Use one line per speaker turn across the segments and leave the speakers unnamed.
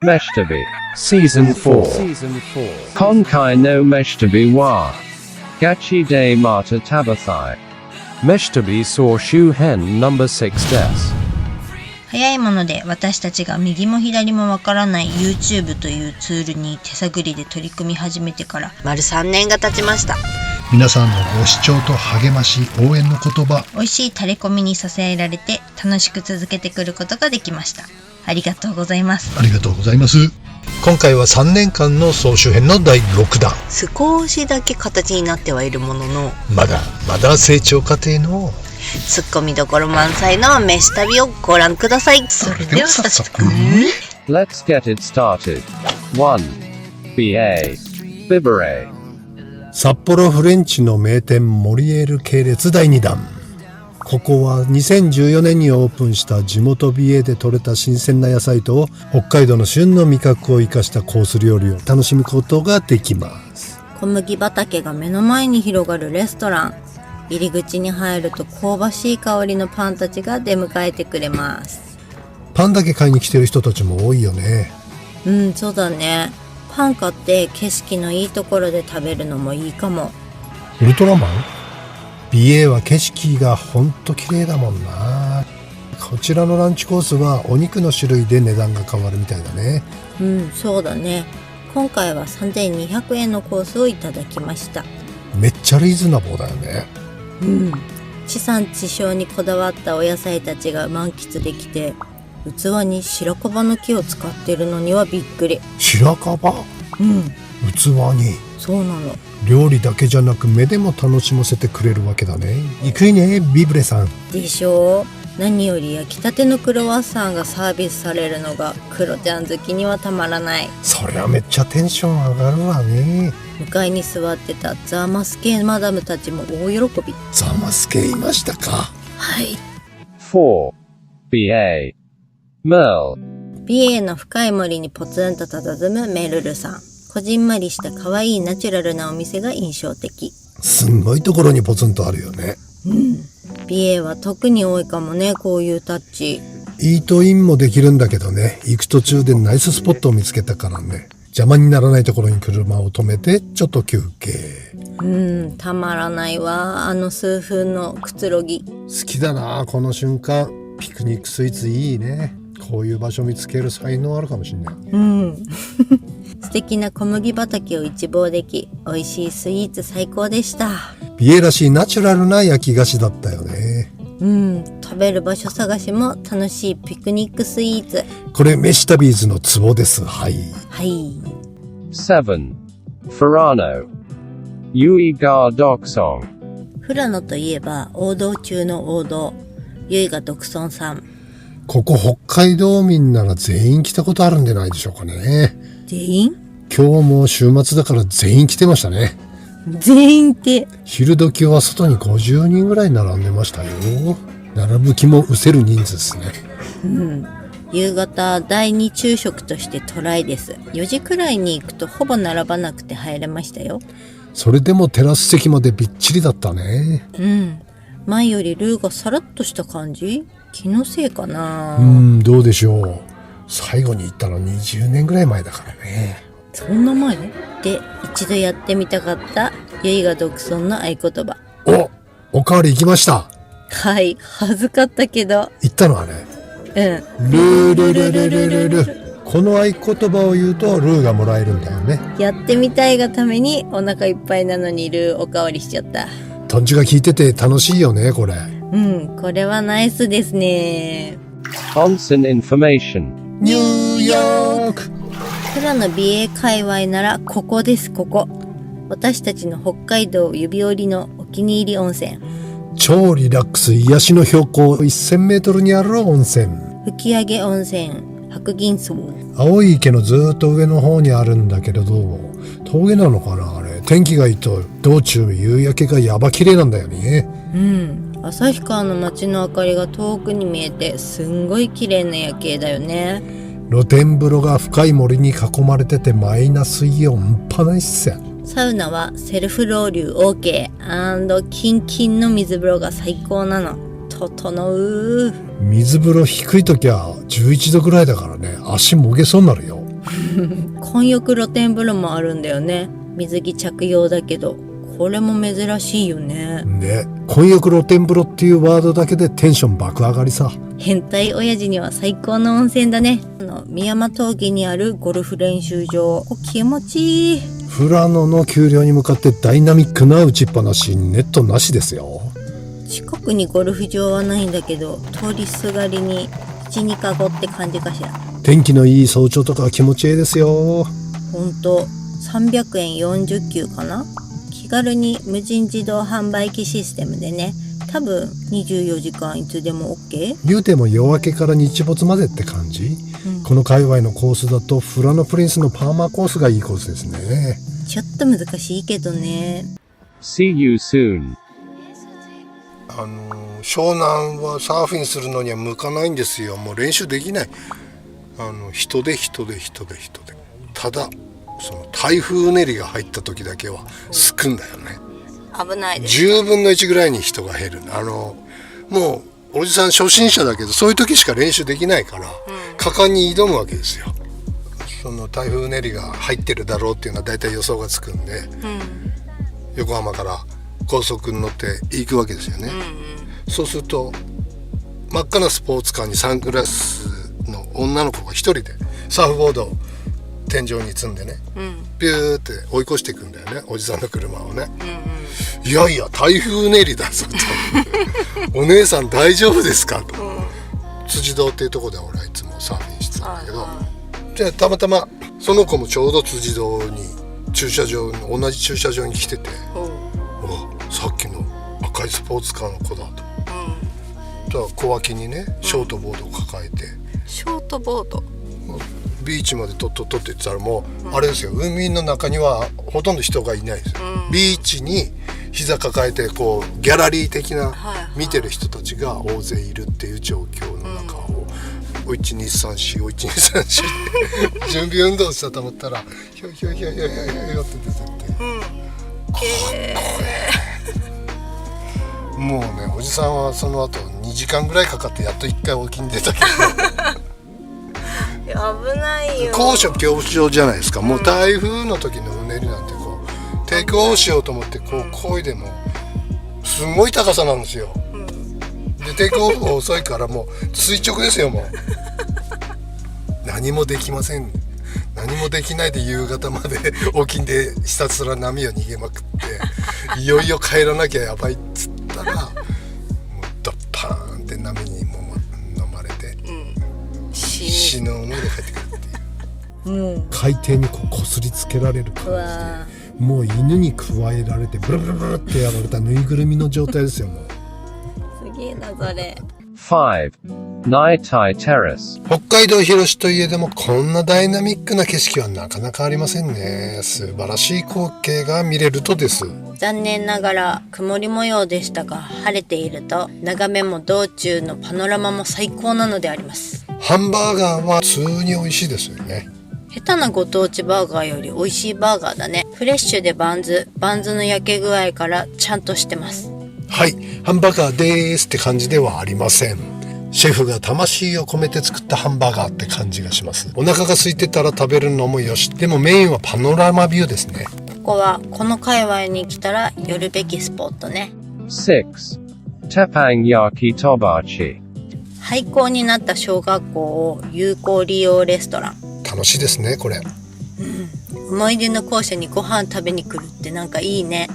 メシ旅
Season 4.
今回のメシ旅はガチでまた食べたい
Meshtabi総集編 No.6 です。
早いもので私たちが右も左もわからない YouTube というツールに手探りで取り組み始めてから丸3年が経ちました。
皆さんのご視聴と励まし、応援の言葉、
美味しいタレコミに支えられて楽しく続けてくることができました。ありがとうございます。
ありがとうございます。今回は3年間の総集編の第6弾。
少しだけ形になってはいるものの、
まだまだ成長過程の
ツッコミどころ満載の飯旅をご覧ください。それでは早速
Let's get it started. 1. BA Biberé
札幌フレンチの名店モリエール系列第2弾。ここは2014年にオープンした地元美瑛で採れた新鮮な野菜と北海道の旬の味覚を生かしたコース料理を楽しむことができます。
小麦畑が目の前に広がるレストラン。入り口に入ると香ばしい香りのパンたちが出迎えてくれます。
パンだけ買いに来てる人たちも多いよね。
そうだね。パン買って景色のいいところで食べるのもいいかも。
ウルトラマン？美瑛は景色がほんと綺麗だもんな。こちらのランチコースはお肉の種類で値段が変わるみたいだね。
そうだね。今回は3200円のコースをいただきました。
めっちゃリーズナブルだよね。
地産地消にこだわったお野菜たちが満喫できて、器に白樺の木を使ってるのにはびっくり。
白樺？器に。
そうなの。
料理だけじゃなく目でも楽しませてくれるわけだね。憎いね、ビブレさん。
でしょう。何より焼きたてのクロワッサンがサービスされるのがクロちゃん好きにはたまらない。
そりゃめっちゃテンション上がるわね。
向かいに座ってたザーマス系マダムたちも大喜び。
ザーマス系いましたか？
はい。
4. BA Merle
美瑛の深い森にポツンと佇むメルルさん。こじんまりした可愛いナチュラルなお店が印象的。
すんごいところにポツンとあるよね。
美瑛は特に多いかもね、こういうタッチ。
イートインもできるんだけどね、行く途中でナイススポットを見つけたからね、邪魔にならないところに車を止めてちょっと休憩。
たまらないわ、あの数分のくつろぎ。
好きだな、この瞬間。ピクニックスイーツいいね。こういう場所見つける才能あるかもしんない。
素敵な小麦畑を一望でき、美味しいスイーツ最高でした。
美瑛らしいナチュラルな焼き菓子だったよね。
食べる場所探しも楽しいピクニックスイーツ。
これメシタビーズのツボです。はい。
7. Furano Yui ga Dokson
富良野といえば王道中の王道、由比ヶ独尊さん。
ここ北海道民なら全員来たことあるんじゃないでしょうかね。
全員？
今日も週末だから全員来てましたね。
全員って？
昼時は外に50人ぐらい並んでましたよ。並ぶ気も失せる人数ですね。
夕方第2昼食としてトライです。4時くらいに行くとほぼ並ばなくて入れましたよ。
それでもテラス席までびっちりだったね。
前よりルーがさらっとした感じ？気のせいかな。
どうでしょう。最後に行ったの20年ぐらい前だからね。
そんな前で一度やってみたかった由比ヶ独尊の合言葉。
おかわり行きました。
はい、恥ずかったけど。
行ったのはね。ルールルルルルルル。この合言葉を言うとルーがもらえるんだよね。
やってみたいがためにお腹いっぱいなのにルーおかわりしちゃった。
トンチが効いてて楽しいよね、これ。
これはナイスですね。
Onsen Information
ニューヨーク。
富良野美瑛界隈ならここです。ここ私たちの北海道指折りのお気に入り温泉。
超リラックス癒しの標高1000メートルにある温泉、
吹上温泉白銀荘。
青い池のずーっと上の方にあるんだけれど、峠なのかなあれ。天気がいいと道中夕焼けがやば綺麗なんだよね。
旭川の街の明かりが遠くに見えてすんごい綺麗な夜景だよね。
露天風呂が深い森に囲まれててマイナスイオン半端ないっすよ。
サウナはセルフロウリュ OK& キンキンの水風呂が最高なの。整う。
水風呂低い時は11度ぐらいだからね、足もげそうになるよ。
混浴露天風呂もあるんだよね。水着着用だけど、これも珍しいよね。
ね、混浴露天風呂っていうワードだけでテンション爆上がりさ。
変態親父には最高の温泉だね。深山峠にあるゴルフ練習場。気持ちいい。
富良野の丘陵に向かってダイナミックな打ちっぱなし、ネットなしですよ。
近くにゴルフ場はないんだけど、通りすがりに1、2かごって感じかしら。
天気のいい早朝とか気持ちいいですよ。
ほんと、300円40球かな。気軽に無人自動販売機システムでね、多分24時間いつでも OK。
言うても夜明けから日没までって感じ、この界隈のコースだと富良野プリンスのパーマーコースがいいコースですね。
ちょっと難しいけどね。
See you soon.
湘南はサーフィンするのには向かないんですよ。もう練習できない。人でただその台風うねりが入った時だけはすくんだよね。
危ないです。
10分の1ぐらいに人が減る。もうおじさん初心者だけどそういう時しか練習できないから、果敢に挑むわけですよ。その台風うねりが入ってるだろうっていうのは大体予想がつくんで、横浜から高速に乗って行くわけですよね。そうすると真っ赤なスポーツカーにサングラスの女の子が一人でサーフボードを天井に積んでね、ビューって追い越していくんだよね、おじさんの車をね。いやいや台風うねりだぞとお姉さん大丈夫ですかと、辻堂っていうところで俺はいつもサーフィンしてたんだけど、じゃあたまたまその子もちょうど辻堂に同じ駐車場に来てて、さっきの赤いスポーツカーの子だと、小脇にねショートボードを抱えて、
ショートボード
ビーチまでとって言ってたらもう、あれですよ、海の中にはほとんど人がいないですよ、ビーチに膝抱えてこうギャラリー的な見てる人たちが大勢いるっていう状況の中を、お1234お1234って準備運動したと思ったらひょひょひょひょひょひょって出てって、もうねおじさんはその後2時間ぐらいかかってやっと1回沖に出たけど
危ないよ。
高所恐怖症じゃないですか。もう台風の時のうねりなんてこうテイクオフしようと思ってこう漕いでもすごい高さなんですよ。でテイクオフが遅いからもう垂直ですよ。もう何もできません。何もできないで夕方まで沖でひたすら波を逃げまくっていよいよ帰らなきゃやばいっつったらもうドッパーンって波にも飲まれて、死ぬ思いで帰ってくるっていう、海底にこすりつけられる感じで、もう犬にくわえられてブルブルブルってやられたぬいぐるみの状態ですよ。もう
すげえなそれ。
5. Naitai Terrace.
北海道広しといえどもこんなダイナミックな景色はなかなかありませんね。素晴らしい光景が見れるとです。
残念ながら曇り模様でしたが、晴れていると眺めも道中のパノラマも最高なのであります。
ハンバーガーは普通に美味しいですよね。
下手なご当地バーガーより美味しいバーガーだね。フレッシュでバンズの焼け具合からちゃんとしてます。
はい、ハンバーガーでーすって感じではありません。シェフが魂を込めて作ったハンバーガーって感じがします。お腹が空いてたら食べるのもよし、でもメインはパノラマビューですね。
ここはこの界隈に来たら寄るべきスポットね。
6. Tepang Yaki Tobachi.
廃校になった小学校を有効利用レストラン。
楽しいですねこれ。
思い出の校舎にご飯食べに来るってなんかいいね。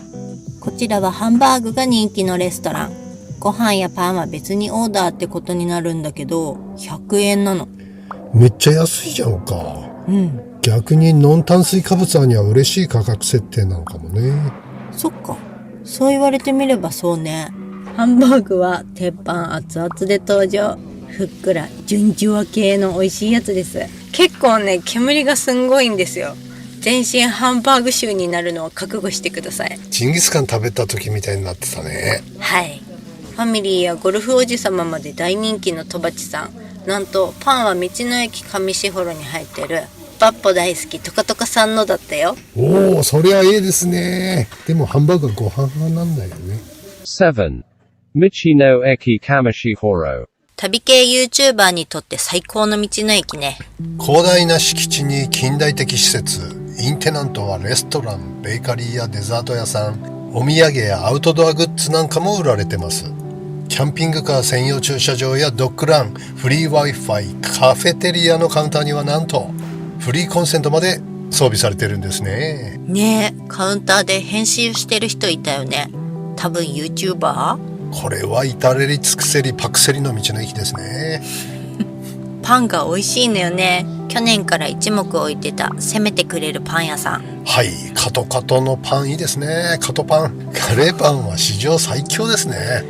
こちらはハンバーグが人気のレストラン。ご飯やパンは別にオーダーってことになるんだけど100円なの。
めっちゃ安いじゃんか。逆にノン炭水化物には嬉しい価格設定なのかもね。
そっか、そう言われてみればそうね。ハンバーグは鉄板熱々で登場。ふっくら純ジュワ系の美味しいやつです。結構ね煙がすんごいんですよ。全身ハンバーグ臭になるのは覚悟してください。
ジンギスカン食べた時みたいになってたね。
はい、ファミリーやゴルフおじさままで大人気のとばちさん。なんとパンは道の駅上士幌に入ってるバッポ大好きトカトカさんのだったよ。
おお、そりゃいいですね。でもハンバーグはご飯派なんだよね。
7. Michi no Eki Kamishihoro.
旅系 YouTuber にとって最高の道の駅ね。
広大な敷地に近代的施設、インテナントはレストラン、ベーカリーやデザート屋さん、お土産やアウトドアグッズなんかも売られてます。キャンピングカー専用駐車場やドッグラン、フリー Wi-Fi、カフェテリアのカウンターにはなんとフリーコンセントまで装備されてるんですね。
ねえ、カウンターで編集してる人いたよね。多分 YouTuber？
これは至れり尽くせりパクセリの道の駅ですね。
パンが美味しいのよね。去年から一目置いてた攻めてくれるパン屋さん。
はい、カトカトのパンいいですね。カトパン、カレーパンは史上最強ですね。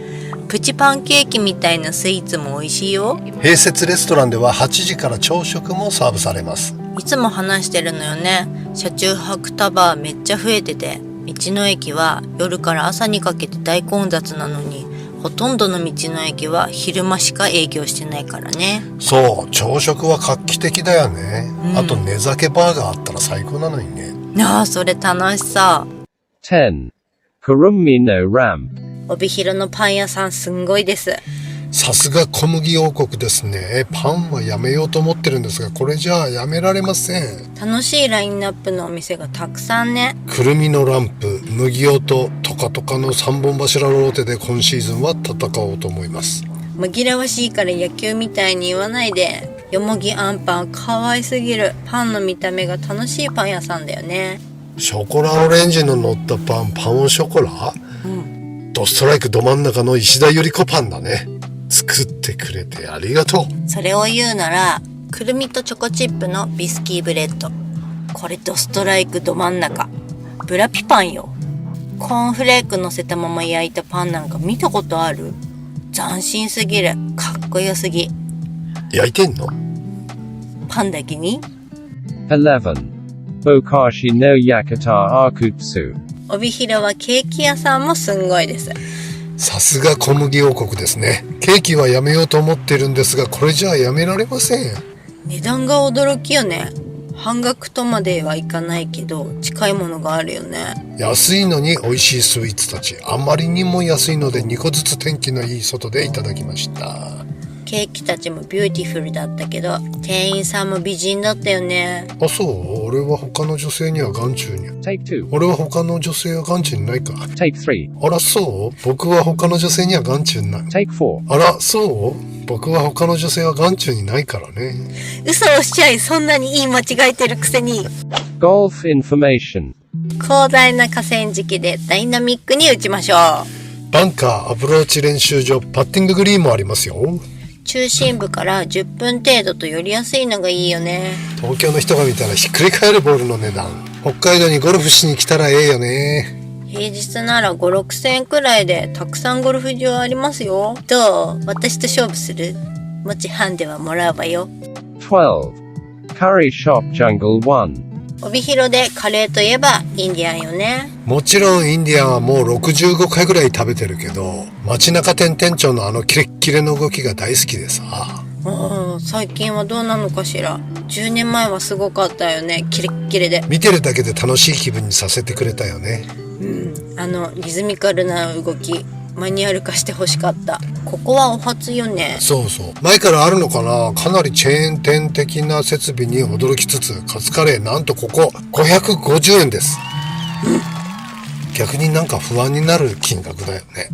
プチパンケーキみたいなスイーツも美味しいよ。
併設レストランでは8時から朝食もサーブされます。
いつも話してるのよね。車中泊タワーめっちゃ増えてて、道の駅は夜から朝にかけて大混雑なのに、ほとんどの道の駅は昼間しか営業してないからね。
そう、朝食は画期的だよね。あと寝酒バーガーあったら最高なのにね。
ああ、それ楽しそう。
10. Kurumi no Ram.
帯広のパン屋さんすんごいです。
さすが小麦王国ですね。パンはやめようと思ってるんですが、これじゃあやめられません。
楽しいラインナップのお店がたくさんね。
くるみのランプ、麦音、トカトカの3本柱ローテで今シーズンは戦おうと思います。
紛らわしいから野球みたいに言わないで。よもぎあんパンかわいすぎる。パンの見た目が楽しいパン屋さんだよね。
ショコラオレンジの乗ったパン、パンオショコラ、ドストライクど真ん中の石田ゆり子パンだね。作ってくれてありがとう。
それを言うなら、くるみとチョコチップのビスキーブレッド。これドストライクど真ん中。ブラピパンよ。コーンフレーク乗せたまま焼いたパンなんか見たことある？斬新すぎる。かっこよすぎ。
焼いてんの？
パンだけに
11. Bokashi no Yakata Akutsu.
帯広はケーキ屋さんもすんごいです。
さすが小麦王国ですね。ケーキはやめようと思ってるんですが、これじゃあやめられません。
値段が驚きよね。半額とまではいかないけど近いものがあるよね。
安いのに美味しいスイーツたち。あまりにも安いので2個ずつ天気のいい外でいただきました。
ケーキたちもビューティフルだったけど、店員さんも美人だったよね。
あ、そう？俺は他の女性には眼中に。
Take 2.
俺は他の女性は眼中にないか。
Take 3.
あら、そう？僕は他の女性には眼中にない。
Take 4.
あら、そう？僕は他の女性は眼中にないからね。
嘘をしちゃい、そんなに言い間違えてるくせに。
Golf information.
広大な河川敷でダイナミックに打ちましょう。
バンカー、アプローチ練習場、パッティンググリーンもありますよ。
中心部から10分程度と寄りやすいのがいいよね。
東京の人が見たらひっくり返るボールの値段。北海道にゴルフしに来たらええよね。
平日なら5、6千円くらいでたくさんゴルフ場ありますよ。どう？私と勝負する？もちハンデはもらうわよ。
12. Curry Shop Jungle 1.
帯広でカレーといえばインディアンよね。
もちろんインディアンはもう65回ぐらい食べてるけど、街中店店長のあのキレッキレの動きが大好きでさ。
最近はどうなのかしら。10年前はすごかったよね。キレッキレで。
見てるだけで楽しい気分にさせてくれたよね。
リズミカルな動き、マニュアル化してほしかった。ここはお初よね。
そうそう。前からあるのかな。かなりチェーン店的な設備に驚きつつ、カツカレーなんとここ550円です。逆になんか不安になる金額だよね。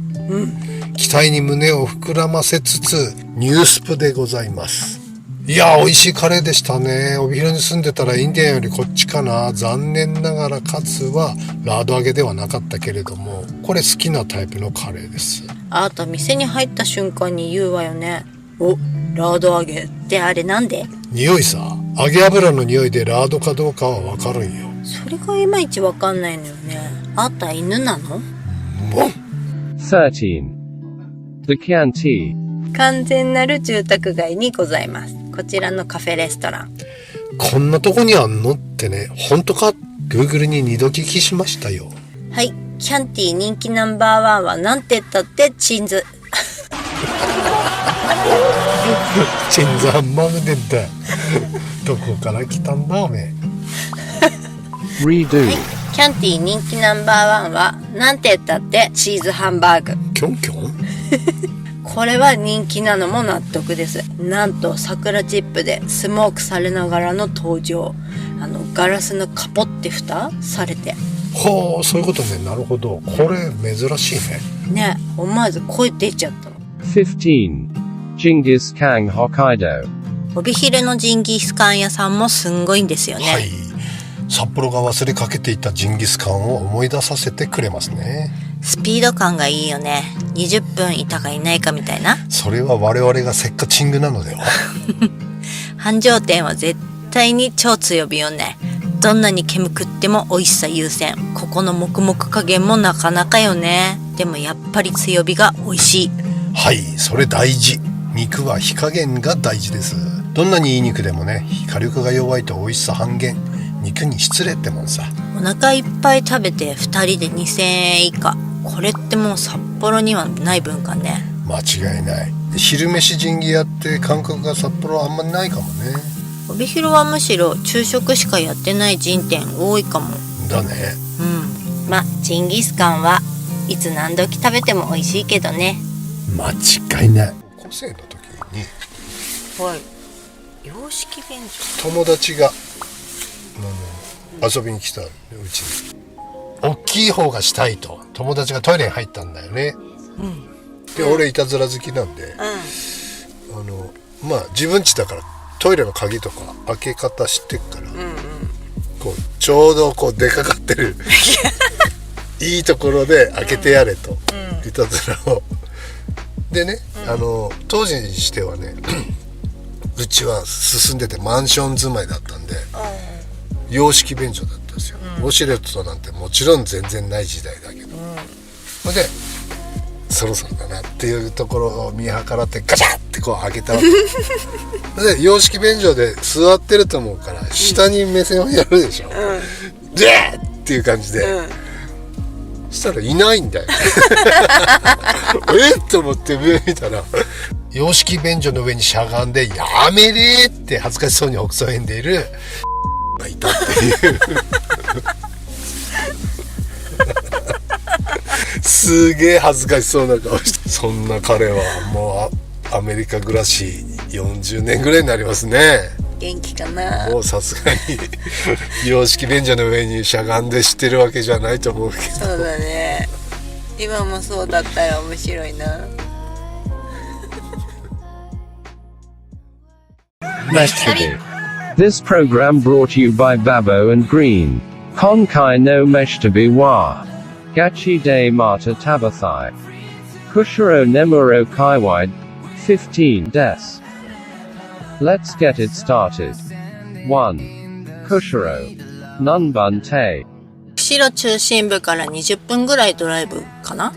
期待に胸を膨らませつつ、ニュースプでございます。いや、美味しいカレーでしたね。帯広に住んでたらインディアンよりこっちかな。残念ながらカツはラード揚げではなかったけれども、これ好きなタイプのカレーです。
あなた店に入った瞬間に言うわよね。お、ラード揚げってあれなんで？
匂いさ。揚げ油の匂いでラードかどうかはわかるんよ。
それがいまいちわかんないのよね。あんた犬なの
13. The Chianti.
完全なる住宅街にございます。こちらのカフェレストラン。
こんなとこにあんのってね、本当か Google に2度聞きしましたよ。
はい、キャンティ人気ナンバー1はなんて言ったってチンズ。
チンズハンバーグでったどこから来たんだおめえ。
Redo.
キャンティ人気ナンバー1はなんて言ったってチーズハンバーグ。
キョンキョン
これは人気なのも納得です。なんと桜チップでスモークされながらの登場。ガラスのカポって蓋されて。
ほう、そういうことね。なるほど。これ珍しいね。
ね、思わず声出ちゃったの。
15. Genghis Khan Hokkaido.
帯広のジンギスカン屋さんもすんごいんですよね。
はい。札幌が忘れかけていたジンギスカンを思い出させてくれますね。
スピード感がいいよね。20分いたかいないかみたいな。
それは我々がせっかチングなのでは。
繁盛店は絶対に超強火よね。どんなに煙くっても美味しさ優先。ここの黙々加減もなかなかよね。でもやっぱり強火が美味しい。
はい、それ大事。肉は火加減が大事です。どんなにいい肉でもね、火力が弱いと美味しさ半減。肉に失礼ってもんさ。
お腹いっぱい食べて2人で2000円以下。これってもう札幌にはない文化ね。
間違いない。昼飯ジンギ屋って感覚が札幌はあんまりないかもね。
帯広はむしろ昼食しかやってない人店多いかも。
だね。
ジンギスカンはいつ何時食べても美味しいけどね。
間違いない。高校生の時に
はい。洋式便所。
友達が遊びに来たうちに大きい方がしたいと友達がトイレに入ったんだよね。で俺いたずら好きなんで、自分家だからトイレの鍵とか開け方知ってっから、こうちょうどこう出かかってるいいところで開けてやれと、いたずらをでね、当時にしてはねうちは進んでてマンション住まいだったんで、洋式便所だったんですよ。ウォシュレットなんてもちろん全然ない時代だけど、それでそろそろだなっていうところを見計らってガチャってこう開けたわけで洋式便所で座ってると思うから下に目線をやるでしょ、ジェーっていう感じで、そしたらいないんだよと思って上見たら洋式便所の上にしゃがんでやめれって恥ずかしそうにほくそ笑んでいるがいたっていうすげえ恥ずかしそうな顔して、そんな彼はもうアメリカ暮らし40年ぐらいになりますね。
元気かな。
もうさすがに洋式便所の上にしゃがんでしてるわけじゃないと思うけど。
そうだね。今もそうだったら面白いな。
Meshtabi. This program brought to you by Babo and Green. Konkai no Meshtabi wa. Gachi de Mata Tabathai. Kushiro Nemuro Kaiwide. 15 des. Let's get it started. 1. Kushiro. Nunbun te.
釧路中心部から20分ぐらいドライブかな。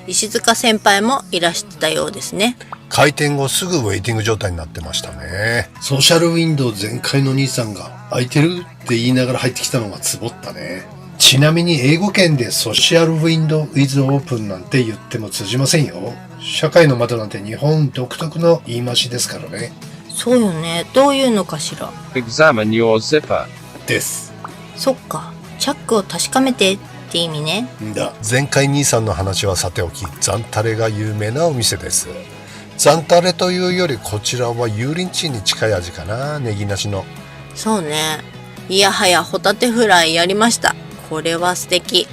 石塚先輩もいらしてたようですね。
開店後すぐウェイティング状態になってましたね。ソーシャルウィンドウ全開の兄さんが開いてるって言いながら入ってきたのがツボったね。ちなみに英語圏でソーシャルウィンドウ is open なんて言っても通じませんよ。社会の窓なんて日本独特の言い回しですからね。
そうよね。どういうのかしら。
Examine your zipper.
です。
そっか。チャックを確かめてって意味ね。
だ。前回兄さんの話はさておき、ザンタレが有名なお店です。ザンタレというよりこちらは油淋鶏に近い味かな。ネギなしの。
そうね。いやはやホタテフライやりました。これは素敵。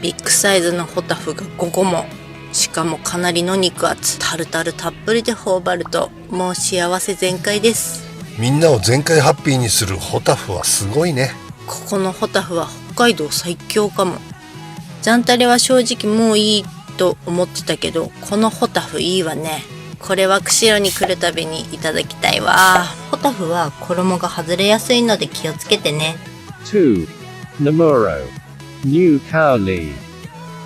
ビッグサイズのホタフが5個も。しかもかなりの肉厚。タルタルたっぷりで頬張るともう幸せ全開です。
みんなを全開ハッピーにするホタフはすごいね。
ここのホタフは北海道最強かも。ザンタレは正直もういいと思ってたけど、このホタフいいわね。これは釧路に来るたびにいただきたいわ。ホタフは衣が外れやすいので気をつけてね。
2. Namuro. New Cowley.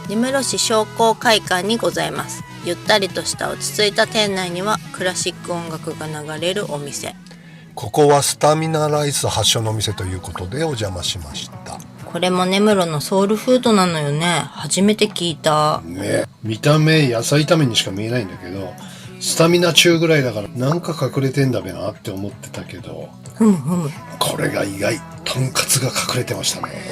根室市商工会館にございます。ゆったりとした落ち着いた店内にはクラシック音楽が流れるお店。
ここはスタミナライス発祥のお店ということでお邪魔しました。
これも根室のソウルフードなのよね。初めて聞いた。
ね、見た目野菜炒めにしか見えないんだけど、スタミナ中ぐらいだからなんか隠れてんだべなって思ってたけど、これが意外。とんかつが隠れてましたね。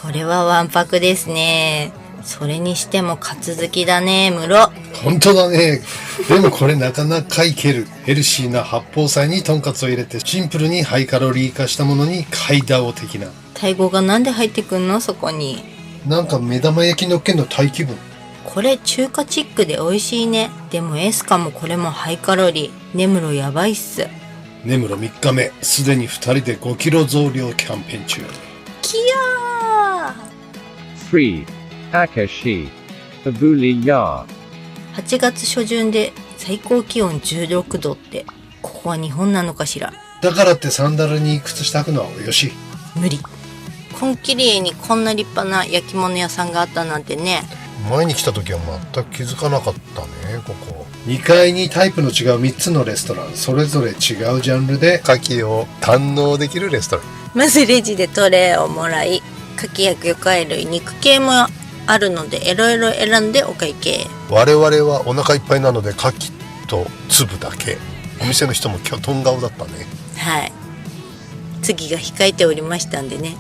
これはわんぱくですね。それにしてもカツ好きだね、室。
本当だね。
でもこれなかなかいける。ヘルシーな八宝菜にとんかつを入れてシンプルにハイカロリー化したものにカイダオ的な。
タイ語がなんで入ってくんのそこに。
なんか目玉焼きのっけんのタイ気分。
これ中華チックで美味しいね。でもエスカもこれもハイカロリー。根室やばいっす。
根室3日目、すでに2人で5キロ増量キャンペーン中。
キヤ
3. Akashi. Abuli Ya.
ー。8月初旬で最高気温16度って、ここは日本なのかしら。
だからってサンダルに靴下履くのはおよし。
無理。コンキリエにこんな立派な焼き物屋さんがあったなんてね。
前に来た時は全く気づかなかったね、ここ。2階にタイプの違う3つのレストラン、それぞれ違うジャンルで牡蠣を堪能できるレストラン。
まずレジでトレーをもらい、牡蠣や魚介類、肉系もあるのでいろいろ選んでお会計。
我々はお腹いっぱいなので牡蠣と粒だけ。お店の人もキョトン顔だったね。
はい。次が控えておりましたんでね。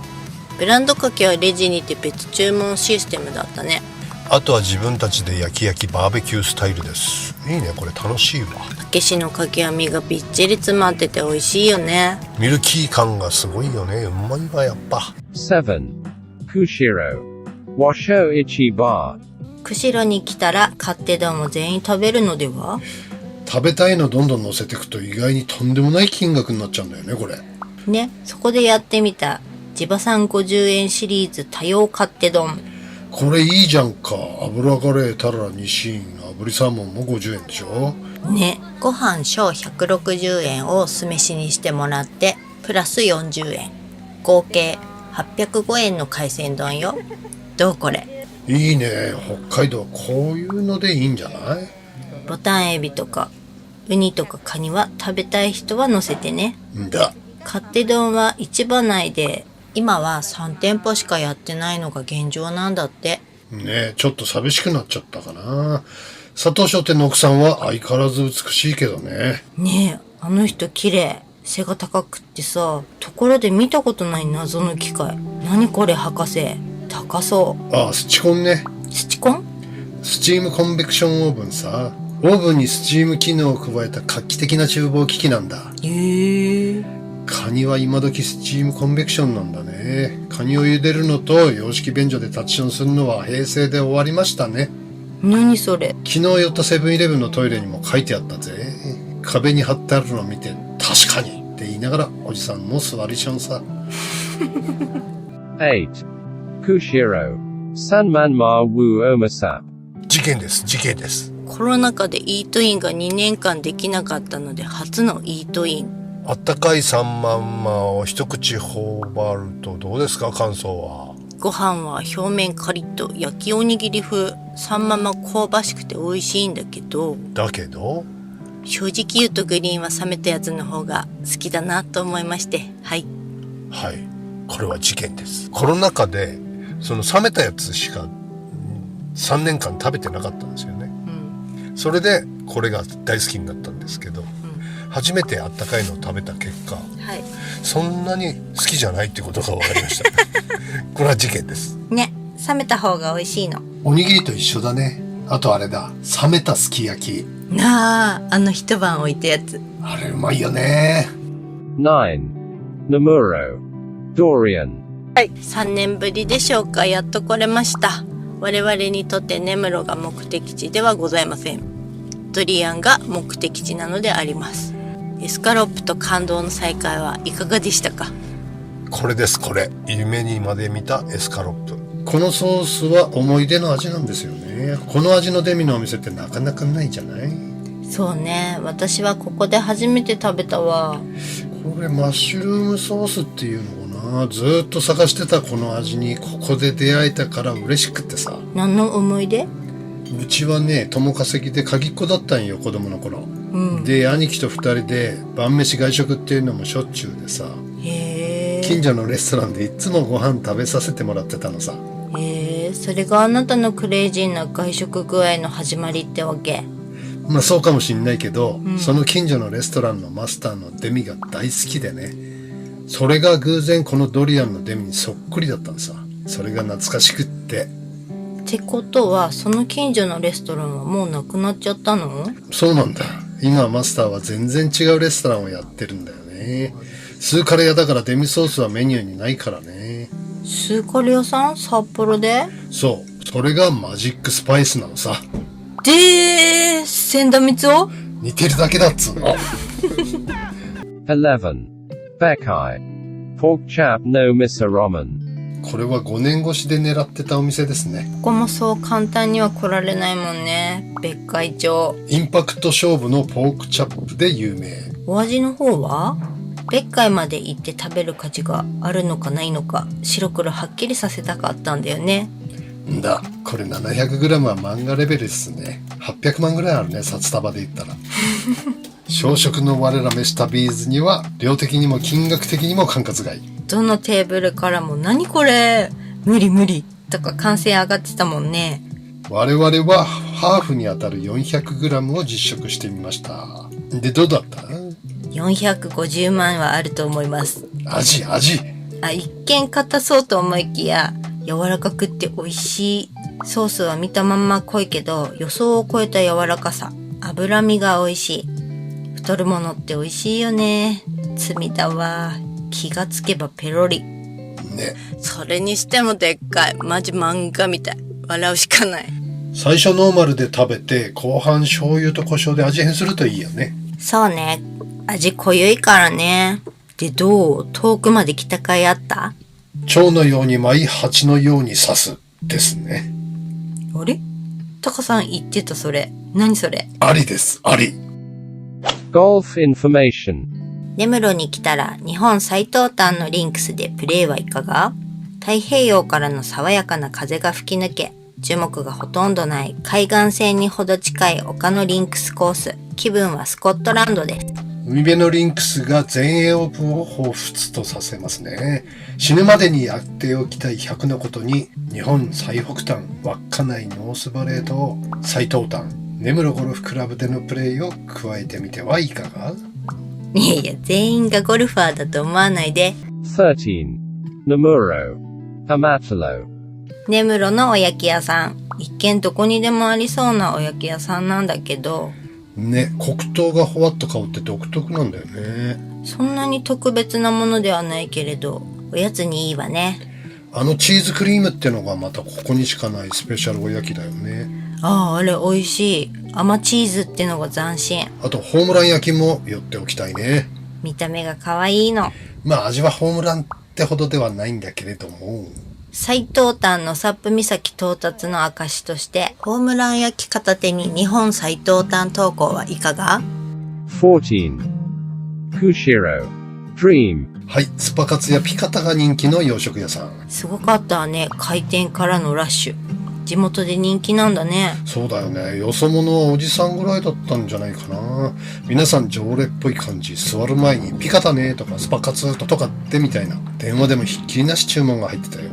ブランド牡蠣はレジにて別注文システムだったね。
あとは自分たちで焼きバーベキュースタイルです。いいね、これ楽しいわ。
たけしの牡蠣は身がびっちり詰まってて美味しいよね。
ミルキー感がすごいよね。うまいわやっぱ。
7. Kushiro. Washo Ichiba.
釧路に来たら勝手丼を全員食べるのでは。
食べたいのどんどん乗せていくと意外にとんでもない金額になっちゃうんだよね、これ。
ね、そこでやってみた地場産50円シリーズ多様勝手丼。
これいいじゃんか。油カレー、タラ、ニシン、炙りサーモンも50円でしょ。
ね、ご飯小160円を酢飯にしてもらってプラス40円、合計805円の海鮮丼よ。どうこれ。
いいね。北海道はこういうのでいいんじゃない？
ボタンエビとかウニとかカニは食べたい人は乗せてね。
んだ。
勝手丼は市場内で今は3店舗しかやってないのが現状なんだって。
ねえ、ちょっと寂しくなっちゃったかな。佐藤商店の奥さんは相変わらず美しいけどね。
ねえ、あの人綺麗。背が高くってさ、ところで見たことない謎の機械。何これ博士。高そう。
ああ、スチコンね。
スチコン？
スチームコンベクションオーブンさ。オーブンにスチーム機能を加えた画期的な厨房機器なんだ。
へえ。
カニは今時スチームコンベクションなんだね。カニを茹でるのと洋式便所でタッチションするのは平成で終わりましたね。
何それ。
昨日寄ったセブンイレブンのトイレにも書いてあったぜ。壁に貼ってあるのを見て確かにって言いながらおじさんも座りションさ。
8. Kushiro. Sanmanmar Wu Omasap.
事件です、事件です。
コロナ禍でイートインが2年間できなかったので初のイートイン。
あったかいサンマンマを一口頬張るとどうですか、感想は。
ご飯は表面カリッと焼きおにぎり風。サンマも香ばしくて美味しいんだけど正直言うとグリーンは冷めたやつの方が好きだなと思いまして。はい、
これは事件です。コロナ禍でその冷めたやつしか3年間食べてなかったんですよね。それでこれが大好きになったんですけど、初めてあったかいのを食べた結果、そんなに好きじゃないってことが分かりましたこれは事件です
ね。冷めた方が美味しいの。
おにぎりと一緒だね。あとあれだ、冷めたすき焼き。
あの一晩置いたやつ。
あれうまいよね。
9. Namuro. Dorian.
はい、3年ぶりでしょうか。やっと来れました。我々にとって根室が目的地ではございません。ドリアンが目的地なのであります。エスカロップと感動の再会はいかがでしたか？
これです、これ。夢にまで見たエスカロップ。このソースは思い出の味なんですよね。この味のデミのお店ってなかなかないじゃない？
そうね、私はここで初めて食べたわ。
これマッシュルームソースっていうのかな。ずーっと探してたこの味にここで出会えたから嬉しくってさ。
何の思い出？
うちはね、共稼ぎで鍵っ子だったんよ、子供の頃。で、兄貴と2人で晩飯外食っていうのもしょっちゅうでさ。
へー。
近所のレストランでいつもご飯食べさせてもらってたのさ。
へー、それがあなたのクレイジーな外食具合の始まりってわけ？
まあそうかもしんないけど、その近所のレストランのマスターのデミが大好きでね。それが偶然このドリアンのデミにそっくりだったのさ。それが懐かしくって
ってことはその近所のレストランはもうなくなっちゃったの？
そうなんだ。今マスターは全然違うレストランをやってるんだよね。スーカレー屋だからデミソースはメニューにないからね。
スーカレー屋さん？札幌で？
そう、それがマジックスパイスなのさ。
で、千田光雄？
似てるだけだっつうの。
11. Bekai. Pork chop no Mr. Ramen.
これは5年越しで狙ってたお店ですね。
ここもそう簡単には来られないもんね。別海町。
インパクト勝負のポークチャップで有名。
お味の方は？別海まで行って食べる価値があるのかないのか、白黒はっきりさせたかったんだよね。
んだ、これ 700g は漫画レベルですね。800万ぐらいあるね、札束で言ったら。小食の我らメシタビーズには量的にも金額的にも管轄外。
どのテーブルからも何これ無理無理とか歓声上がってたもんね。
我々はハーフに当たる 400g を実食してみました。で、どうだった？
450万はあると思います。
味。
一見硬そうと思いきや柔らかくって美味しい。ソースは見たまんま濃いけど予想を超えた柔らかさ、脂身が美味しい。太るものって美味しいよね。罪だわ。気がつけばペロリ。
ね。
それにしてもでっかい。マジ漫画みたい。笑うしかない。
最初ノーマルで食べて後半醤油と胡椒で味変するといいよね。
そうね。味濃ゆいからね。で、どう？遠くまで来た甲斐あった？
蝶のように舞い蜂のように刺すですね。
あれ？タカさん言ってたそれ。何それ？
ありです、あり。
Golf information.
根室に来たら日本最東端のリンクスでプレーはいかが？太平洋からの爽やかな風が吹き抜け、樹木がほとんどない海岸線にほど近い丘のリンクスコース。気分はスコットランドです。
海辺のリンクスが全英オープンを彷彿とさせますね。死ぬまでにやっておきたい100のことに、日本最北端、稚内ノースバレーと最東端、根室ゴルフクラブでのプレーを加えてみてはいかが？
いやいや、全員がゴルファーだと思わないで。
13. Namuro. Hamatalo.
根室のお焼き屋さん。一見どこにでもありそうなお焼き屋さんなんだけど、
ね、黒糖がほわっと香って独特なんだよね。
そんなに特別なものではないけれど、おやつにいいわね。
あのチーズクリームってのがまたここにしかないスペシャルお焼きだよね。
ああ、あれ美味しい。甘チーズってのが斬新。
あとホームラン焼きも寄っておきたいね。
見た目が可愛いの。
まあ味はホームランってほどではないんだけれども。
最東端のサップ岬到達の証として、ホームラン焼き片手に日本最東端投稿はいかが？
14. Kushiro. Dream.
はい、スパカツやピカタが人気の洋食屋さん。
すごかったわね。開店からのラッシュ。地元で人気なんだね。
そうだよね。よそ者はおじさんぐらいだったんじゃないかな。皆さん常連っぽい感じ。座る前にピカタねとかスパカツとかってみたいな。電話でもひっきりなし注文が入ってたよ。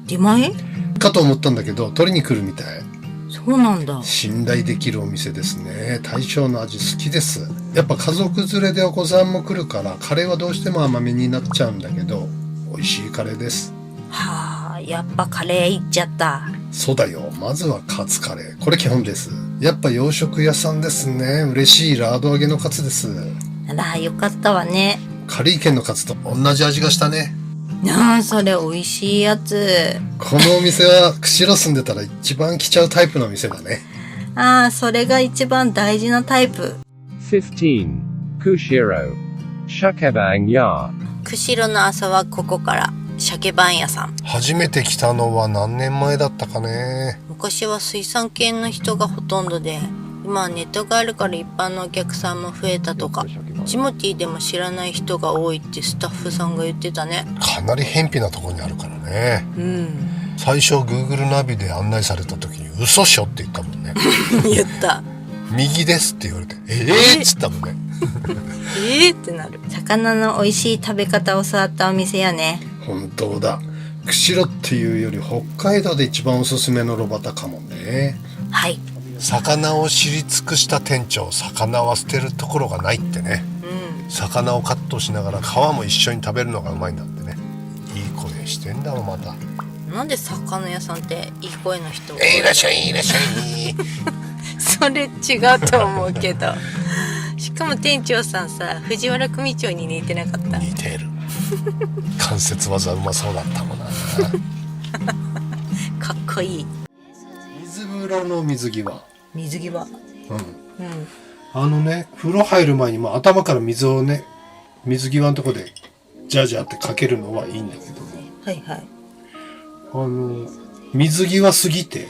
出前？
かと思ったんだけど、取りに来るみたい。
そうなんだ。
信頼できるお店ですね。大将の味好きです。やっぱ家族連れでお子さんも来るから、カレーはどうしても甘めになっちゃうんだけど、美味しいカレーです。
はあ、やっぱカレーいっちゃった。
そうだよ。まずはカツカレー。これ基本です。やっぱ洋食屋さんですね。嬉しいラード揚げのカツです。
あら、よかったわね。
カリー県のカツと同じ味がしたね。
なあ、それ美味しいやつ。
このお店は釧路住んでたら一番来ちゃうタイプの店だね。
ああ、それが一番大事なタイプ。
15. Kushiro. Shakebang Ya.
釧路の朝はここから鮭番屋さん。
初めて来たのは何年前だったかね。
昔は水産系の人がほとんどで、今はネットがあるから一般のお客さんも増えたとか、ジモティーでも知らない人が多いってスタッフさんが言ってたね。
かなり偏僻なところにあるからね。
うん。
最初 Google ナビで案内された時に嘘っしょって言ったもんね。
言った。
右ですって言われて、っつったもんね。
ってなる。魚の美味しい食べ方を教わったお店やね。
本当だ。釧路っていうより北海道で一番おすすめの炉端かもね。
はい。
魚を知り尽くした店長、魚は捨てるところがないってね。魚をカットしながら皮も一緒に食べるのがうまいんだってね。いい声してんだわまた。
なんで魚屋さんっていい声の人
いらっしゃいいらっしゃい。
それ違うと思うけどしかも店長さんさ藤原組長に似てなかった？
似てる。関節技うまそうだったもんな。
かっこいい。
水風呂の水際。
水着は
風呂入る前にもう頭から水をね、水際のとこでジャージャーってかけるのはいいんだけども、
はいはい。
水際すぎて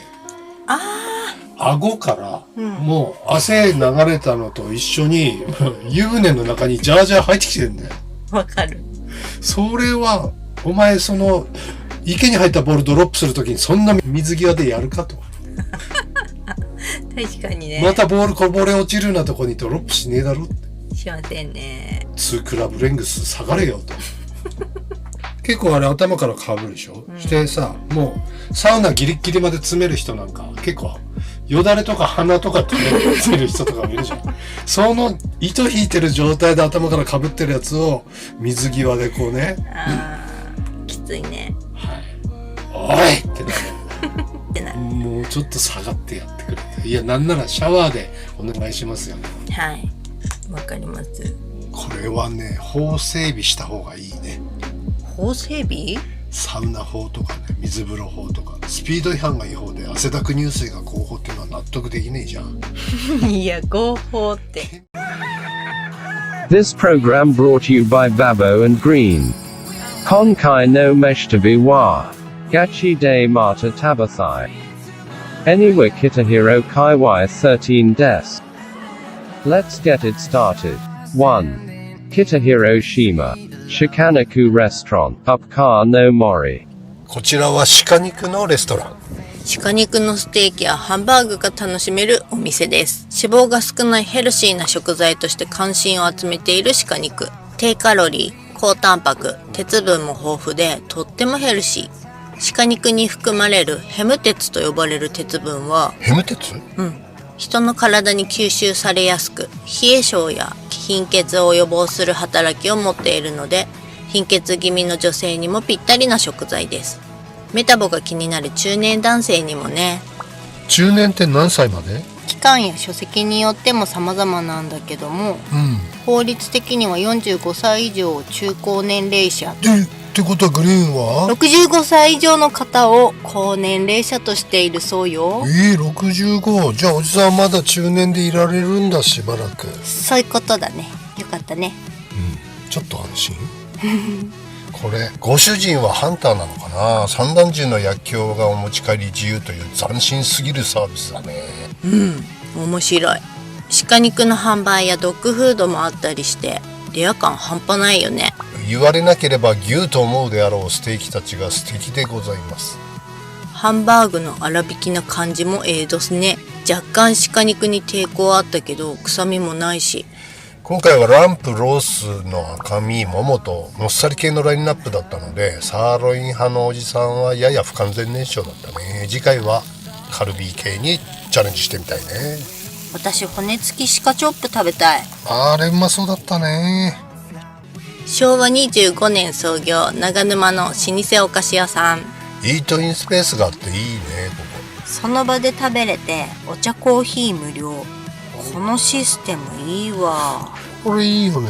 顎からもう汗流れたのと一緒に湯船の中にジャージャー入ってきてるんだよ。
わかる。
それはお前その池に入ったボールドロップするときにそんな水際でやるかと。
確かにね。
またボールこぼれ落ちるようなとこにドロップしねえだろって。
しませんね。
2クラブレングス下がれよと。結構あれ頭からかぶるでしょ、してさ、もうサウナギリッギリまで詰める人なんか結構よだれとか鼻とか詰める人とかもいるじゃん。その糸引いてる状態で頭からかぶってるやつを水際でこうね、
きついね。
おいってなる。もうちょっと下がってやってくれて、いやなんならシャワーでお願いしますよ。
はい、わかります。
これはね、法整備した方がいいね。
法整備？
サウナ法とかね、水風呂法とか。スピード違反が違法で汗だく入水が合法っていうのは納得できねえじゃん。
いや、合法って。
This program brought to you by Babo and Green. Konkai no meshtabi wa. Gachi de mata tabathai. Eniwa Kitahiro Kaiwai 13 des. Let's get it started. 1. Kitahiro Shima. Shikanaku Restaurant. Upka no Mori.
こちらは鹿肉のレストラン。
鹿肉のステーキやハンバーグが楽しめるお店です。脂肪が少ないヘルシーな食材として関心を集めている鹿肉。低カロリー、高タンパク、鉄分も豊富でとってもヘルシー。鹿肉に含まれるヘム鉄と呼ばれる鉄分は、
ヘム鉄？
人の体に吸収されやすく、冷え性や貧血を予防する働きを持っているので、貧血気味の女性にもぴったりな食材です。メタボが気になる中年男性にもね。
中年って何歳まで？
期間や書籍によっても様々なんだけども、法律的には45歳以上中高年齢者。
ってことはグリーンは
65歳以上の方を高年齢者としているそうよ。
65。じゃあおじさんまだ中年でいられるんだ、しばらく。
そういうことだね。よかったね。
ちょっと安心。
これご主人はハンターなのかな。散弾銃の薬莢がお持ち帰り自由という斬新すぎるサービスだね。
面白い。鹿肉の販売やドッグフードもあったりしてレア感半端ないよね。
言われなければ牛と思うであろうステーキたちが素敵でございます。
ハンバーグの粗挽きな感じもええどすね。若干鹿肉に抵抗あったけど臭みもないし。
今回はランプ、ロースの赤身、ももともっさり系のラインナップだったので、サーロイン派のおじさんはやや不完全燃焼だったね。次回はカルビー系にチャレンジしてみたいね。
私骨付き鹿チョップ食べたい。
あれうまそうだったね。
昭和25年創業、長沼の老舗お菓子屋さん。
イートインスペースがあっていいね。こ
その場で食べれてお茶コーヒー無料。このシステムいいわ。
これいいよね。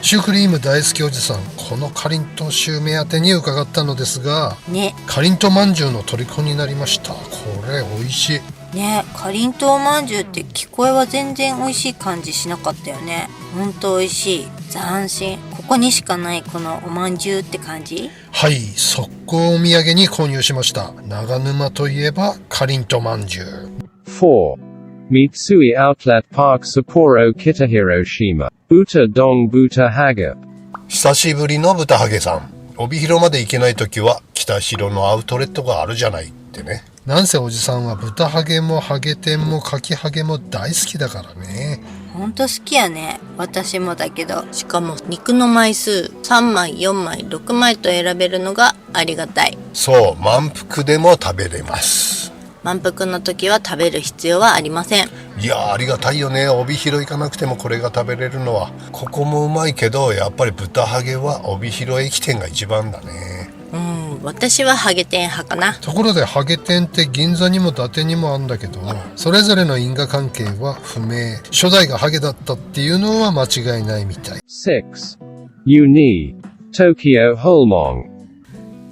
シュークリーム大好きおじさん、このかりんとうシュー目当てに伺ったのですが、かりんとうまんじゅうの虜になりました。これ美味しい
ね。かりんとうまんじゅうって聞こえは全然美味しい感じしなかったよね。ほんと美味しい。斬新。ここにしかないこのおまんじゅうって感じ。
はい、速攻お土産に購入しました。長沼といえばかりんとうまんじゅう。
4. Mitsui Outlet Park Sapporo Kitahiro Shima. Buta Dong Buta Haga.
久しぶりの豚ハゲさん。帯広まで行けないときは北広のアウトレットがあるじゃないってね。
なんせおじさんは豚ハゲもハゲ天もかきハゲも大好きだからね。
ほんと好きやね。私もだけど。しかも肉の枚数3枚4枚6枚と選べるのがありがたい。
そう、満腹でも食べれます。
満腹の時は食べる必要はありません。
いやありがたいよね。帯広行かなくてもこれが食べれるのは。ここもうまいけどやっぱり豚ハゲは帯広駅店が一番だね。
私はハゲ天派かな。
ところでハゲ天って銀座にも伊達にもあるんだけど、それぞれの因果関係は不明。初代がハゲだったっていうのは間違いないみたい。
6. Uni. Tokyo Holmong.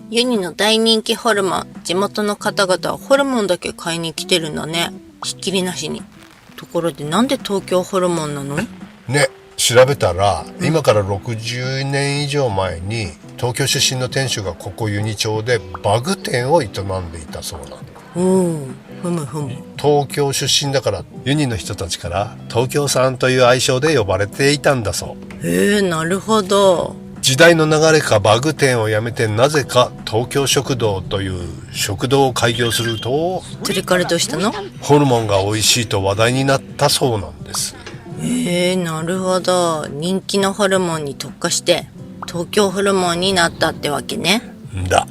ユニの大人気ホルモン。地元の方々はホルモンだけ買いに来てるんだね。ひっきりなしに。ところでなんで東京ホルモンなの？
ね、調べたら、今から60年以上前に東京出身の店主がここユニ町でバグ店を営んでいたそうなの。
おー、ふむふむ。
東京出身だからユニの人たちから東京さんという愛称で呼ばれていたんだそう。
なるほど。
時代の流れかバグ店を辞めてなぜか東京食堂という食堂を開業すると、
それからどうしたの？
ホルモンが美味しいと話題になったそうなんです。
なるほど。人気のホルモンに特化して東京ホルモンになったってわけね。
んだ。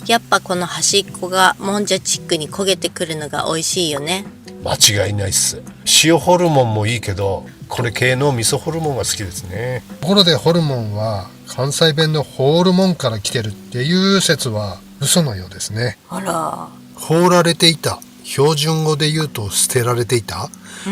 やっぱこの端っこがもんじゃチックに焦げてくるのが美味しいよね。
間違いないっす。塩ホルモンもいいけど、これ系の味噌ホルモンが好きですね。ところでホルモンは関西弁のホールモンから来てるっていう説は嘘のようですね。
あら。
放られていた。標準語で言うと捨てられていた。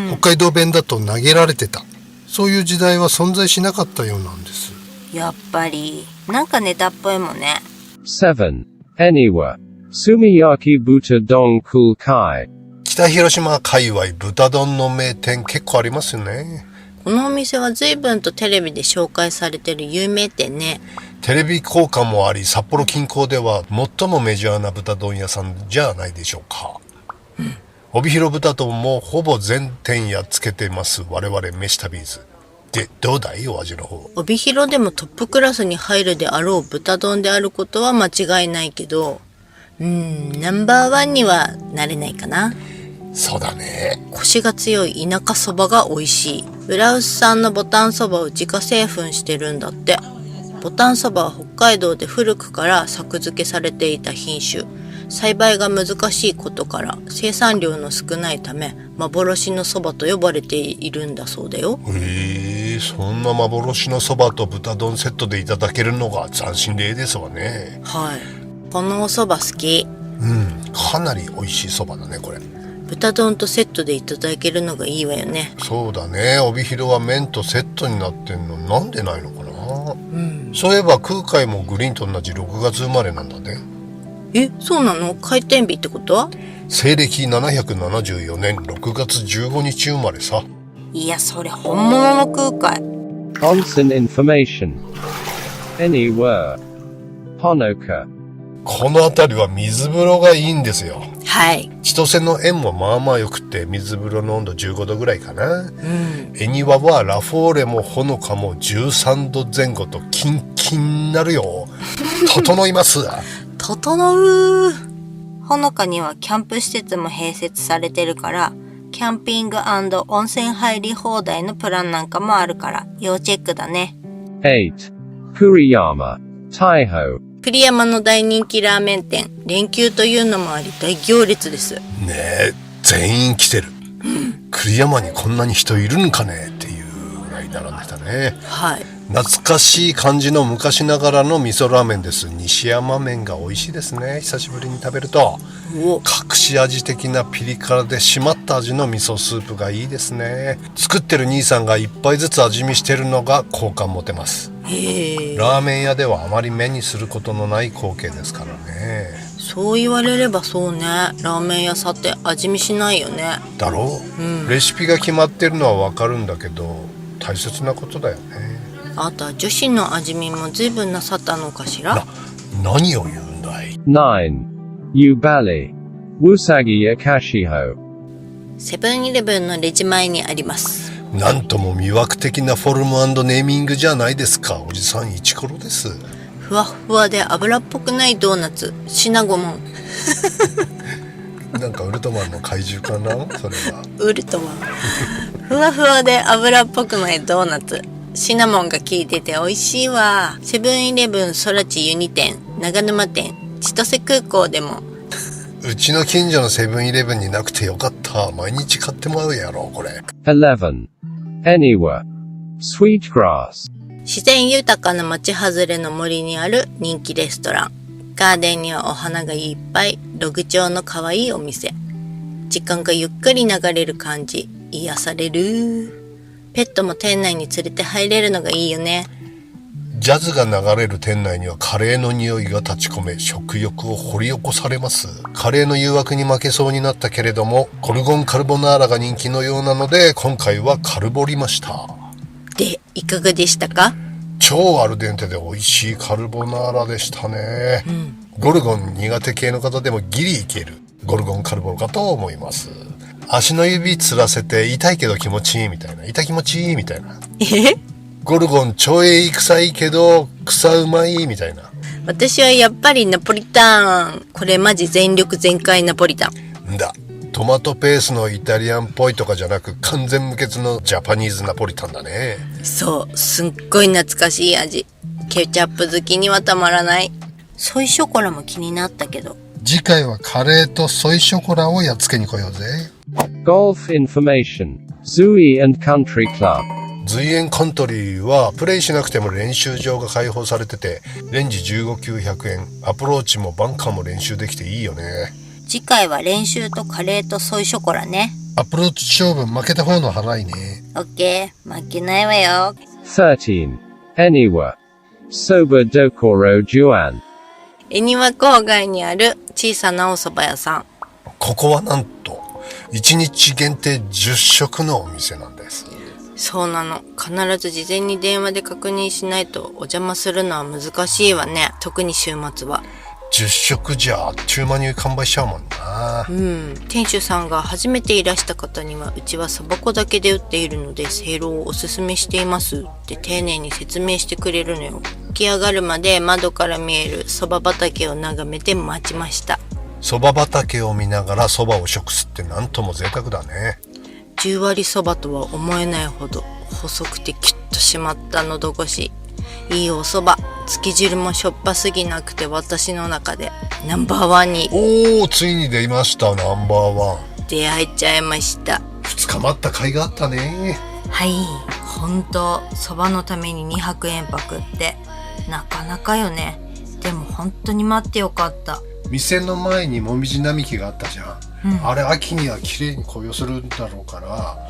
北海道弁だと投げられてた。そういう時代は存在しなかったようなんです。
やっぱりなんかネタっぽいもんね。
7. Eniwa. Sumiyaki Buta Dong Kulkai.
北広島界隈豚丼の名店結構ありますよね。
このお店は随分とテレビで紹介されてる有名店ね。
テレビ効果もあり、札幌近郊では最もメジャーな豚丼屋さんじゃないでしょうか。帯広豚丼もほぼ全店やっつけてます我々飯旅ーズで、どうだいお味の方。
帯広でもトップクラスに入るであろう豚丼であることは間違いないけど、ナンバーワンにはなれないかな。
そうだね。
コシが強い田舎そばが美味しい。浦臼産のボタンそばを自家製粉してるんだって。ボタンそばは北海道で古くから作付けされていた品種。栽培が難しいことから生産量の少ないため幻のそばと呼ばれているんだそうだよ。
そんな幻のそばと豚丼セットでいただけるのが斬新でですわね。
はい。このおそば好き。
かなり美味しいそばだねこれ。
豚丼とセットでいただけるのがいいわよね。
そうだね。帯広は麺とセットになってんのなんでないのかな。そういえば空海もグリーンと同じ6月生まれなんだね。
そうなの？開店日ってことは？
西暦774年6月15日生まれさ。
いや、それ本物の空海。
Onsen information. Anywhere. Honoka.
この辺りは水風呂がいいんですよ。
はい。
千歳の縁もまあまあ良くて水風呂の温度15度ぐらいかな。恵庭はラフォーレもほのかも13度前後とキンキンになるよ。整います。
整う。ほのかにはキャンプ施設も併設されてるから、キャンピング&温泉入り放題のプランなんかもあるから要チェックだね。
8. Kuriyama. Taiho.
栗山の大人気ラーメン店、連休というのもあり大行列です。
ねえ、全員来てる。栗山にこんなに人いるんかねっていうぐらい並んでたね。
はい。
懐かしい感じの昔ながらの味噌ラーメンです。西山麺が美味しいですね。久しぶりに食べると。隠し味的なピリ辛で締まった味の味噌スープがいいですね。作ってる兄さんが一杯ずつ味見してるのが好感持てます。ラーメン屋ではあまり目にすることのない光景ですからね。
そう言われればそうね。ラーメン屋さって味見しないよね。
だろう、レシピが決まってるのはわかるんだけど大切なことだよね。
あとは女子の味見も随分なさったのかしら。
何を言うんだい。
9. Ubali. Wusagi Akashiho.
セブンイレブンのレジ前にあります。
なんとも魅惑的なフォルム&ネーミングじゃないですか。おじさんイチコロです。
ふわふわで油っぽくないドーナツ、シナゴモン。
なんかウルトラマンの怪獣かなそれは。
ウルトマン。ふわふわで油っぽくないドーナツ。シナモンが効いてて美味しいわ。セブンイレブン空知ユニ店、長沼店、千歳空港でも。
うちの近所のセブンイレブンになくてよかった。毎日買ってもらうやろこれ。
11. Anywhere. Sweetgrass.
自然豊かな町外れの森にある人気レストラン。ガーデンにはお花がいっぱい、ログ調の可愛いお店。時間がゆっくり流れる感じ、癒される。ペットも店内に連れて入れるのがいいよね。
ジャズが流れる店内にはカレーの匂いが立ち込め、食欲を掘り起こされます。カレーの誘惑に負けそうになったけれども、ゴルゴンカルボナーラが人気のようなので、今回はカルボりました。
で、いかがでしたか？
超アルデンテで美味しいカルボナーラでしたね。ゴルゴン苦手系の方でもギリいけるゴルゴンカルボかと思います。足の指つらせて痛いけど気持ちいいみたいな、痛気持ちいいみたいな。ゴルゴン超えい臭いけど草うまいみたいな。
私はやっぱりナポリタン。これマジ全力全開ナポリタン。
んだ、トマトペースのイタリアンっぽいとかじゃなく、完全無欠のジャパニーズナポリタンだね。
そう、すっごい懐かしい味。ケチャップ好きにはたまらない。ソイショコラも気になったけど。
次回はカレーとソイショコラをやっつけに来ようぜ。
Golf information. Zui and Country Club.
随園カントリーはプレイしなくても練習場が開放されてて、レンジ15球100円、アプローチもバンカーも練習できていいよね。
次回は練習とカレーとソイショコラね。
アプローチ勝負負けた方の払いね。
オッケー、負けないわよ。
13. Eniwa. Soba Dokoro Juan.
恵庭郊外にある小さなお蕎麦屋さん。
ここはなんと1日限定10食のお店なんです。
そうなの。必ず事前に電話で確認しないとお邪魔するのは難しいわね。特に週末は。
10食じゃあっちゅう間に完売しちゃうもんな。
店主さんが初めていらした方には、うちはそば粉だけで売っているのでせいろをおすすめしていますって丁寧に説明してくれるのよ。起き上がるまで窓から見えるそば畑を眺めて待ちました。
そば畑を見ながらそばを食すってなんとも贅沢だね。
10割そばとは思えないほど細くてキュッと締まった喉越し。いいお蕎麦。つけ汁もしょっぱすぎなくて私の中でナンバーワンに。
おー、ついに出ましたナンバーワン。
出会えちゃいました。
2日待った甲斐があったね。
はい、本当蕎麦のために2泊延泊ってなかなかよね。でも本当に待ってよかった。
店の前にもみじ並木があったじゃん、あれ秋には綺麗に紅葉するんだろうから、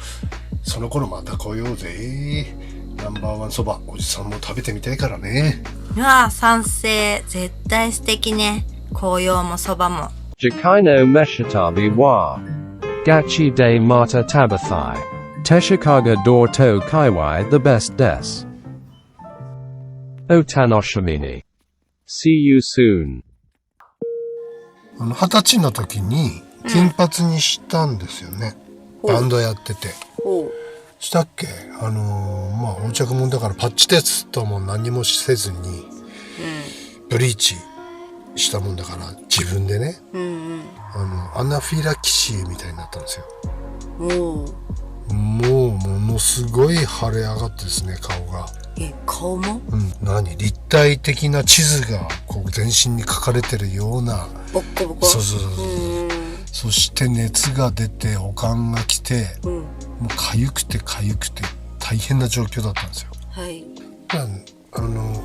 その頃また来ようぜ。ナンバーワンそば、おじさんも食べてみたいからね。
うわ、賛成。絶対素敵ね。紅葉もそばも。
Jakaino Meshitabi wa.
Gachi de Mata Tabathai. Teshikaga do to Kaiwai the best des.
Otanoshimini. See you soon.
20歳の時に金髪にしたんですよね、バンドやってて。したっけ、お着物だからパッチテストも何もせずに、ブリーチしたもんだから自分でね、アナフィラキシーみたいになったんですよ。もうものすごい腫れ上がってですね、顔が。
顔も？
立体的な地図がこう全身に描かれてるような。
ボッコボコ。
そう。そして熱が出て悪寒が来て、もう痒くて大変な状況だったんですよ。
はい。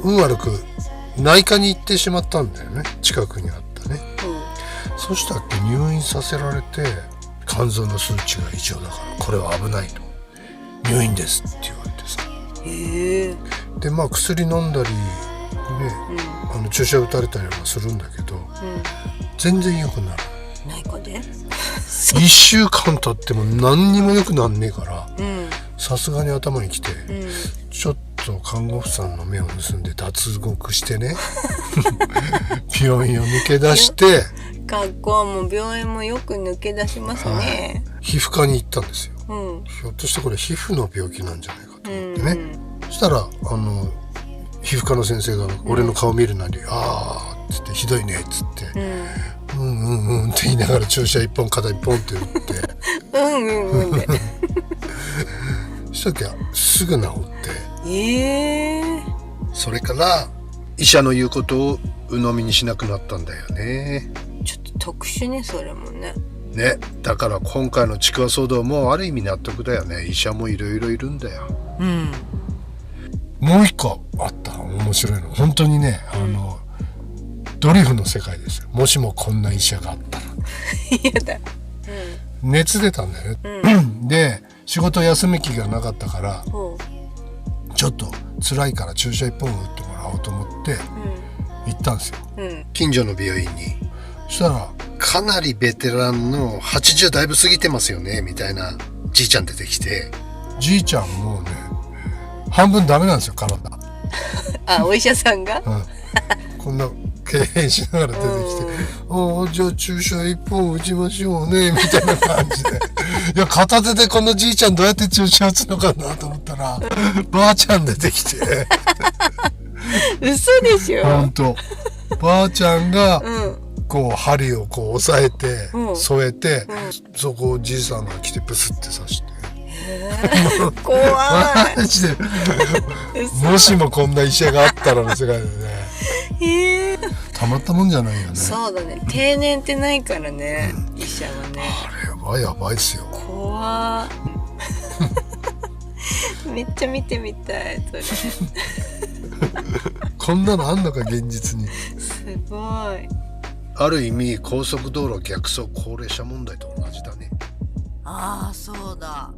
運悪く内科に行ってしまったんだよね。近くにあったね。そしたっけ、入院させられて、肝臓の数値が異常だからこれは危ないと、入院ですって言われてさ。で薬飲んだりね、注射打たれたりはするんだけど、全然良くならない。
内科で
1週間経っても何にも良くなんねえから、さすがに頭にきて、ちょっと看護婦さんの目を盗んで脱獄してね病院を抜け出して
学校も病院もよく抜け出しますね、
皮膚科に行ったんですよ、ひょっとしてこれ皮膚の病気なんじゃないかと思ってね、そしたら皮膚科の先生が俺の顔見るなり、あーっつってひどいねっつって、って言いながら注射1本肩1本って打ってでしたっけすぐ治って、それから医者の言うことを鵜呑みにしなくなったんだよね。
ちょっと特殊ね、それもね。
だから今回のちくわ騒動もある意味納得だよね。医者もいろいろいるんだよ。もう一個あった面白いの。本当にね、ドリフの世界ですよ。もしもこんな医者があったら。
やだ。
熱出たんだよね、で仕事休み気がなかったからちょっと辛いから注射1本打ってもらおうと思って行ったんですよ、近所の病院に。そしたらかなりベテランの80だいぶ過ぎてますよねみたいなじいちゃん出てきて、じいちゃんもうね半分ダメなんですよ体。
あ、お医者さんが、
こんな敬遠しながら出てきて「ああじゃあ注射1本打ちましょうね」みたいな感じでいや片手でこのじいちゃんどうやって注射打つのかなと思ったらばあちゃん出てきて
嘘でしょ。
ほんとばあちゃんがこう針をこう押さえて添えて、そこをじいさんが来てブスって刺して。
怖い。
マジでもしもこんな医者があったらの世界でね、たまったもんじゃないよね。
そうだね、定年ってないからね、医者はね。
あれはやばいっすよ。
怖めっちゃ見てみたいそれ
こんなのあんのか現実に。
すごい。
ある意味高速道路逆走高齢者問題と同じだね。
ああ、そうだ。